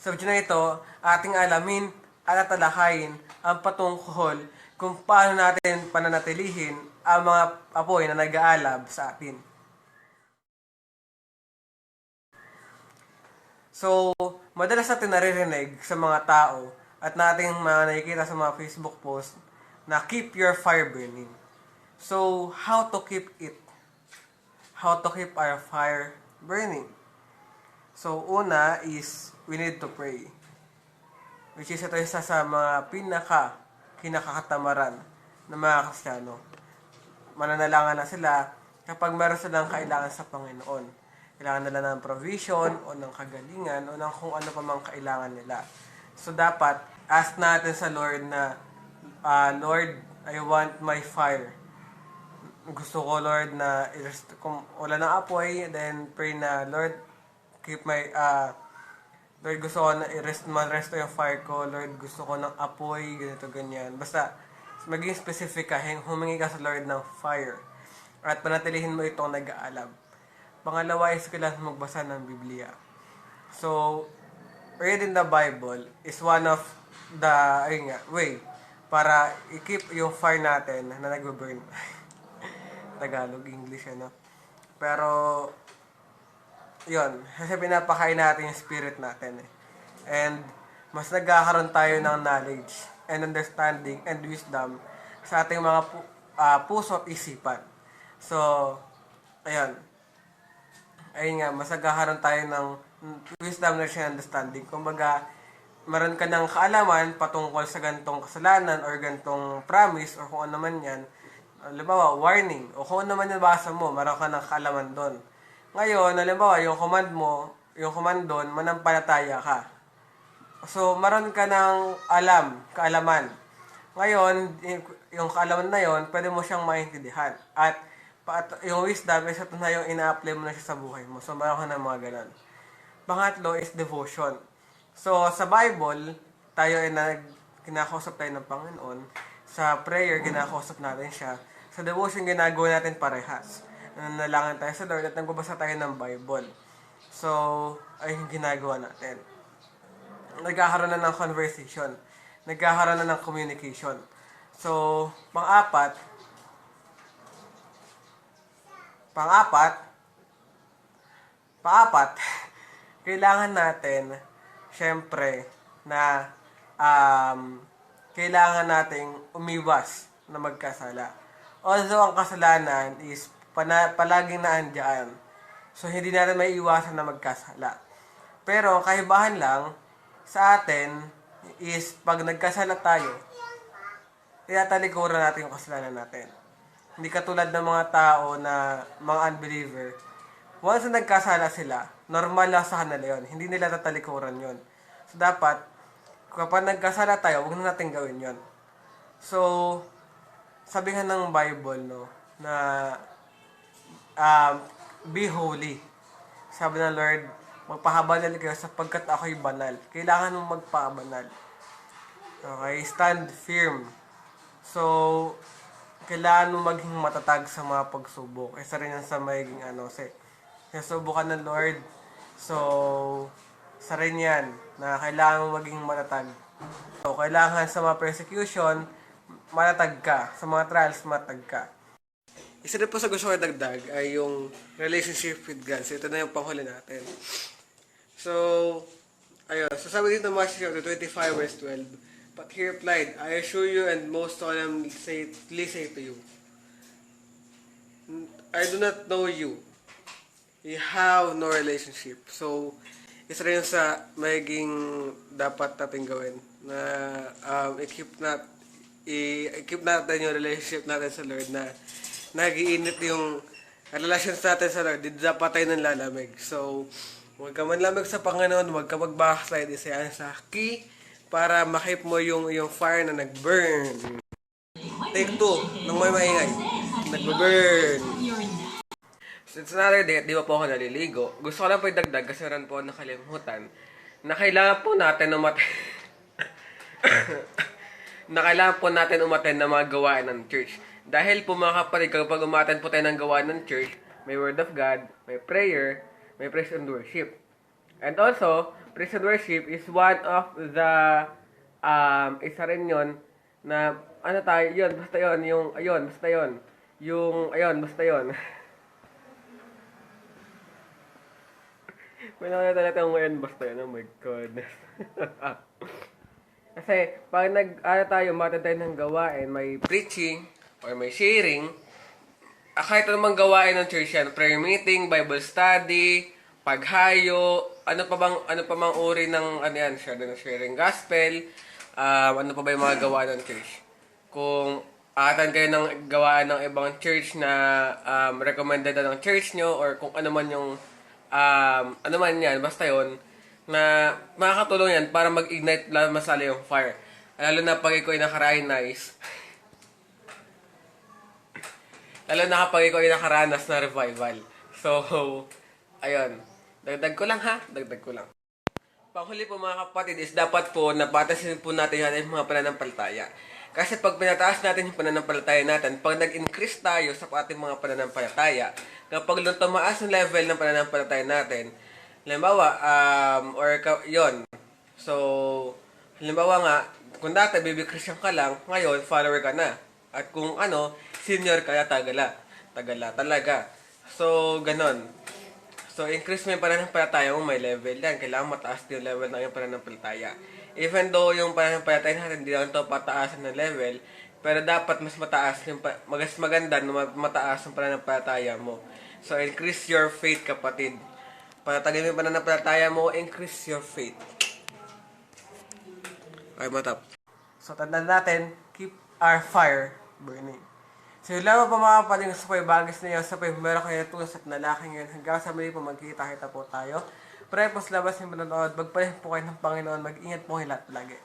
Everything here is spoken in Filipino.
Sa video na ito, ating alamin at talakayin ang patungkol kung paano natin pananatilihin ang mga apoy na nag-aalab sa atin. So, madalas natin naririnig sa mga tao at nating mga nakikita sa mga Facebook post na keep your fire burning. So, how to keep it? How to keep our fire burning? So, una is we need to pray. Which is ito isa sa mga kinakatamaran ng mga Kristiyano. Mananalangan na sila kapag meron silang kailangan sa Panginoon. Kailangan nila ng provision o ng kagalingan o ng kung ano pa mang kailangan nila. So, dapat ask natin sa Lord na, Lord, I want my fire. Gusto ko, Lord, na kung wala ng apoy, then pray na, Lord, keep my, Lord, gusto ko na ma-rest yung fire ko. Lord, gusto ko ng apoy, ganito, ganyan. Basta, maging specific ka, humingi ka sa Lord ng fire. At panatilihin mo itong nag-aalab. Pangalawa is kailangan magbasa ng Biblia. So, reading the Bible is one of the way para i-keep yung fire natin na nagbe-burn. Tagalog, English, ano. Pero, yun, kasi pinapakain natin yung spirit natin. And, mas nagkakaroon tayo ng knowledge and understanding and wisdom sa ating mga puso at isipan. So, ayun. Ayun nga, mas nagkakaroon tayo ng wisdom, knowledge, and understanding. Kumbaga, meron ka ng kaalaman patungkol sa gantong kasalanan or gantong promise or kung ano man yan. Halimbawa, warning o kung ano man yung basa mo, meron ka ng kaalaman doon. Ngayon, halimbawa, yung command doon, manampalataya ka. So, meron ka ng kaalaman. Ngayon, yung kaalaman na yon, pwede mo siyang maintindihan. At yung wisdom is ito na yung ina-apply mo na siya sa buhay mo. So, meron ka ng mga ganun. Pangatlo is devotion. So, sa Bible, tayo ay kinakausap tayo ng Panginoon. Sa prayer, kinakausap natin siya. Sa devotion, ginagawa natin parehas. Nanalangin tayo sa Lord at nagbabasa tayo ng Bible. So, ay yung ginagawa natin. Nagkakaroon na ng conversation. Nagkakaroon na ng communication. So, Pang-apat, kailangan natin, syempre, na kailangan nating umiwas na magkasala. Although ang kasalanan is palaging naandyan. So, hindi natin may iwasan na magkasala. Pero, ang kaibahan lang sa atin is pag nagkasala tayo, tinatalikuran natin yung kasalanan natin. Hindi katulad ng mga tao na mga unbeliever. Once na nagkasala sila, normal lang sa kanila yun. Hindi nila tatalikuran yun. So, dapat, kapag nagkasala tayo, huwag na natin gawin yun. So, sabi nga ng Bible, no, na be holy. Sabi ng Lord, magpahabanal kayo sapagkat ako'y banal. Kailangan mong magpahabanal. Okay, stand firm. So, kailangan mo maging matatag sa mga pagsubok. Isa rin yan sa magiging sinusubukan ng Lord. So, isa rin yan na kailangan mo maging matatag. So, kailangan sa mga persecution, matatag ka. Sa mga trials, matatag ka. Isa rin po sa gusto ko dagdag ay yung relationship with God. So, ito na yung panghuli natin. So, ayun. So, sabi dito Matthew 25 verse 12. But he replied, I assure you and most solemnly say to you, I do not know you. You have no relationship. So, isa rin sa magiging dapat natin gawin na i-keep natin yung relationship natin sa Lord na nag-iinit yung relations natin sa Lord. Hindi dapat tayo nang lalamig. So, huwag ka manlamig sa Panginoon, huwag ka mag-backslide. Isa yan sa key para makip mo yung fire na nag-burn. Take 2, nang may maingay. Nag-burn. So, it's another day at di ba po ako naliligo. Gusto ko lang po idagdag kasi rin po nakalimutan na kailangan po natin na kailangan po natin umattend ng mga gawain ng church. Dahil po mga kapatid, kapag umattend po tayo ng gawain ng church, may word of God, may prayer, may praise and worship. And also, praise and worship is one of the, isa rin yun, na, ano tayo, yun, basta yun, yung, ayun, basta yun, yung, ayun, basta yun. May nakita natin yung ngayon, basta yun, oh my goodness. Kasi, pag tayo, mata tayo ng gawain, may preaching, or may sharing, kahit anumang gawain ng church yan, prayer meeting, Bible study, paghayo, ano pa bang uri ng, ano yan, sharing gospel, ano pa ba yung mga gawain ng church. Kung atan kayo ng gawaan ng ibang church na recommended na ng church nyo, or kung ano man yung, ano man yan, basta yon na makakatulong yan para mag-ignite masala yung fire. Lalo na pag ikaw ay naka-nice. Lalo na kapag ikaw ay nakaranas na revival. So, ayun. Dagdag ko lang ha. Dagdag ko lang. Panghuli po mga kapatid is dapat po napatasin po natin yung mga pananampalataya. Kasi pag pinataas natin yung pananampalataya natin, pag nag-increase tayo sa ating mga pananampalataya, kapag tumaas yung level ng pananampalataya natin, halimbawa, yon. So, halimbawa nga, kung dati baby Christian ka lang, ngayon follower ka na. At kung ano, senior ka na tagala talaga. So, ganon. So, increase mo yung pananampalataya mo, may level yan. Kailangan mataas yung level ng yung pananampalataya. Even though yung pananampalataya natin, hindi lang ito pataasan ng level, pero dapat mas mataas, mas maganda na mataas yung pananampalataya mo. So, increase your faith, kapatid. Patatagin mo yung pananampalataya mo, increase your faith. Okay, matap. So, tandaan natin, keep our fire burning. So, yun lang po mga kapatid, sa po yung bagis na yun, sa po yung meron kayo tulong sa nalaki ngayon. Hanggang sa muli po magkita-kita po tayo. Pray po sa labas yung manonood. Magpalit po kayo ng Panginoon. Mag-ingat po kayo lahat lagi.